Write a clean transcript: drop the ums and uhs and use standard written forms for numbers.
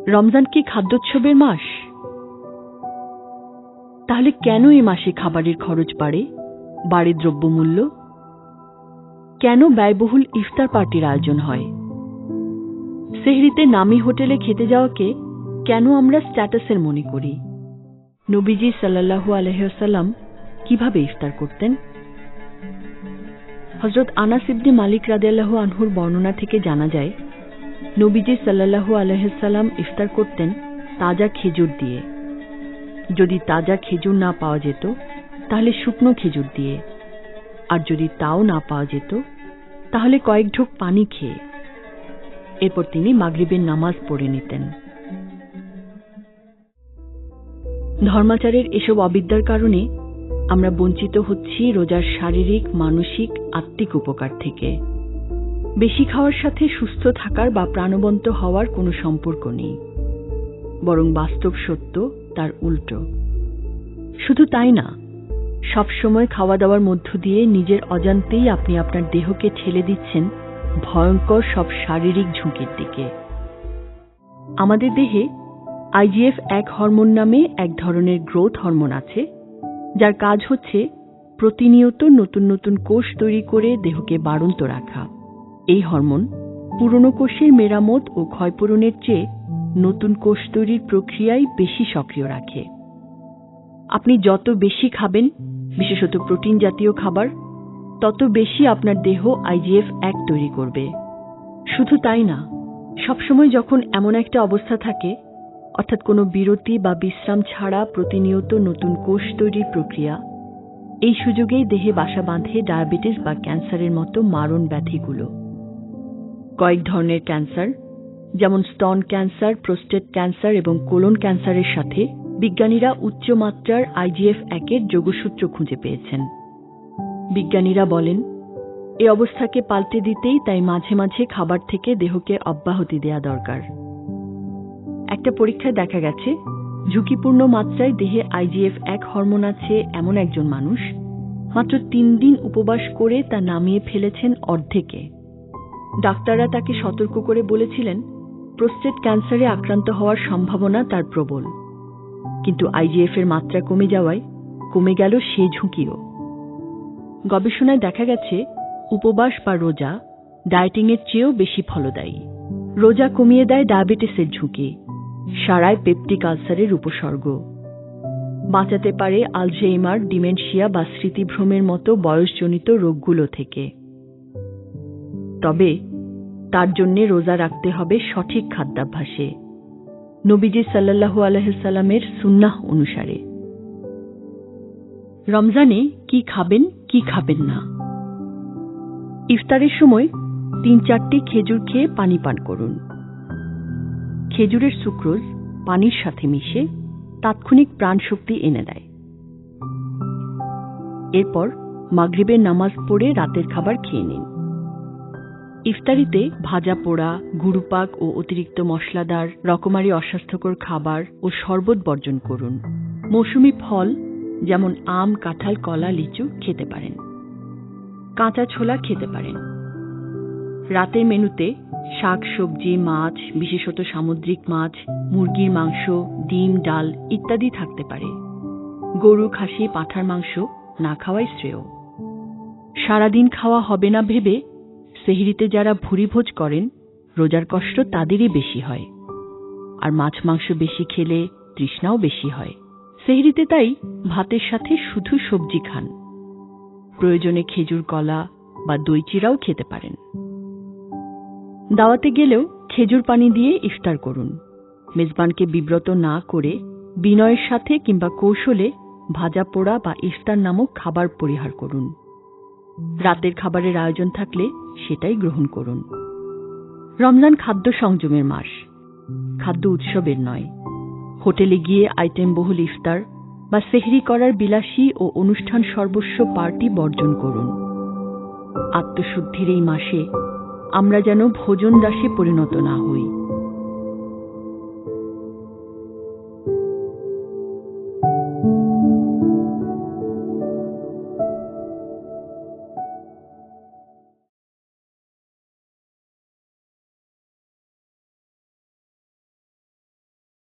রমজান কি খাদ্যোৎসবের মাস? তাহলে কেন এই মাসে খাবারের খরচ বাড়ে দ্রব্যমূল্য? কেন ব্যয়বহুল ইফতার পার্টির আয়োজন হয়? সেহরিতে নামি হোটেলে খেতে যাওয়াকে কেন আমরা স্ট্যাটাসের মনে করি? নবীজি সাল্লাল্লাহু আলাইহি ওয়াসাল্লাম কিভাবে ইফতার করতেন? হযরত আনাস ইবনে মালিক রাদিয়াল্লাহু আনহুর বর্ণনা থেকে জানা যায়, নবীজি সাল্লাল্লাহু আলাইহি ওয়াসাল্লাম ইফতার করতেন তাজা খেজুর দিয়ে। যদি তাজা খেজুর না পাওয়া যেত তাহলে শুকনো খেজুর দিয়ে, আর যদি তাও না পাওয়া যেত তাহলে কয়েক ঢোক পানি খেয়ে। এরপর তিনি মাগরিবের নামাজ পড়ে নিতেন। ধর্মাচারের এসব অবিদ্যার কারণে আমরা বঞ্চিত হচ্ছি রোজার শারীরিক, মানসিক, আত্মিক উপকার থেকে। বেশি খাওয়ার সাথে সুস্থ থাকার বা প্রাণবন্ত হওয়ার কোনো সম্পর্ক নেই, বরং বাস্তব সত্য তার উল্টো। শুধু তাই না, সবসময় খাওয়া দাওয়ার মধ্য দিয়ে নিজের অজান্তেই আপনি আপনার দেহকে ঠেলে দিচ্ছেন ভয়ঙ্কর সব শারীরিক ঝুঁকির দিকে। আমাদের দেহে IGF-1 হরমোন নামে এক ধরনের গ্রোথ হরমোন আছে, যার কাজ হচ্ছে প্রতিনিয়ত নতুন নতুন কোষ তৈরি করে দেহকে বাড়ন্ত রাখা। এই হরমোন পুরনো কোষের মেরামত ও ক্ষয়পূরণের চেয়ে নতুন কোষ তৈরির প্রক্রিয়ায় বেশি সক্রিয় রাখে। আপনি যত বেশি খাবেন, বিশেষত প্রোটিন জাতীয় খাবার, তত বেশি আপনার দেহ IGF-1 তৈরি করবে। শুধু তাই না, সবসময় যখন এমন একটা অবস্থা থাকে, অর্থাৎ কোনো বিরতি বা বিশ্রাম ছাড়া প্রতিনিয়ত নতুন কোষ তৈরির প্রক্রিয়া, এই সুযোগেই দেহে বাসা বাঁধে ডায়াবেটিস বা ক্যান্সারের মতো মারণ ব্যাধিগুলো। কয়েক ধরনের ক্যান্সার, যেমন স্তন ক্যান্সার, প্রোস্টেট ক্যান্সার এবং কোলন ক্যান্সারের সাথে বিজ্ঞানীরা উচ্চমাত্রার IGF-1 যোগসূত্র খুঁজে পেয়েছেন। বিজ্ঞানীরা বলেন, এ অবস্থাকে পাল্টে দিতেই তাই মাঝে মাঝে খাবার থেকে দেহকে অব্যাহতি দেয়া দরকার। একটা পরীক্ষায় দেখা গেছে, ঝুঁকিপূর্ণ মাত্রায় দেহে IGF-1 হরমোন আছে এমন একজন মানুষ মাত্র 3 দিন উপবাস করে তা নামিয়ে ফেলেছেন অর্ধেকে। ডাক্তাররা তাকে সতর্ক করে বলেছিলেন প্রোস্টেট ক্যান্সারে আক্রান্ত হওয়ার সম্ভাবনা তার প্রবল, কিন্তু IGF-এর মাত্রা কমে যাওয়ায় কমে গেল সে ঝুঁকিও। গবেষণায় দেখা গেছে, উপবাস বা রোজা ডায়েটিংয়ের চেয়েও বেশি ফলদায়ী। রোজা কমিয়ে দেয় ডায়াবেটিসের ঝুঁকি, সারায় পেপটিক আলসারের উপসর্গ, বাঁচাতে পারে আলঝেইমার, ডিমেনশিয়া বা স্মৃতিভ্রমের মতো বয়সজনিত রোগগুলো থেকে। তবে তার জন্য রোজা রাখতে হবে সঠিক খাদ্যাভ্যাসে, নবীজি সাল্লাল্লাহু আলাইহি সাল্লামের সুন্নাহ অনুসারে। রমজানে কি খাবেন, কি খাবেন না? ইফতারের সময় 3-4টি খেজুর খেয়ে পানি পান করুন। খেজুরের সুক্রোজ পানির সাথে মিশে তাৎক্ষণিক প্রাণশক্তি এনে দেয়। এরপর মাগরিবের নামাজ পড়ে রাতের খাবার খেয়ে নিন। ইফতারিতে ভাজা পোড়া, গুরুপাক ও অতিরিক্ত মশলাদার, রকমারি অস্বাস্থ্যকর খাবার ও শরবত বর্জন করুন। মৌসুমী ফল যেমন আম, কাঁঠাল, কলা, লিচু খেতে পারেন। কাঁচা ছোলা খেতে পারেন। রাতের মেনুতে শাক, সবজি, মাছ, বিশেষত সামুদ্রিক মাছ, মুরগির মাংস, ডিম, ডাল ইত্যাদি থাকতে পারে। গরু, খাসি, পাঁঠার মাংস না খাওয়াই শ্রেয়। সারাদিন খাওয়া হবে না ভেবে সেহরিতে যারা ভুরিভোজ করেন, রোজার কষ্ট তাদেরই বেশি হয়। আর মাছ মাংস বেশি খেলে তৃষ্ণাও বেশি হয়। সেহরিতে তাই ভাতের সাথে শুধু সবজি খান। প্রয়োজনে খেজুর, কলা বা দই চিড়াও খেতে পারেন। দাওয়াতে গেলেও খেজুর পানি দিয়ে ইফতার করুন। মেজবানকে বিব্রত না করে বিনয়ের সাথে কিংবা কৌশলে ভাজা পোড়া বা ইফতার নামক খাবার পরিহার করুন। রাতের খাবারের আয়োজন থাকলে সেটাই গ্রহণ করুন। রমজান খাদ্য সংযমের মাস, খাদ্য উৎসবের নয়। হোটেলে গিয়ে আইটেম বহুল ইফতার বা সেহরি করার বিলাসী ও অনুষ্ঠান সর্বস্ব পার্টি বর্জন করুন। আত্মশুদ্ধির এই মাসে আমরা যেন ভোজন দাসে পরিণত না হই।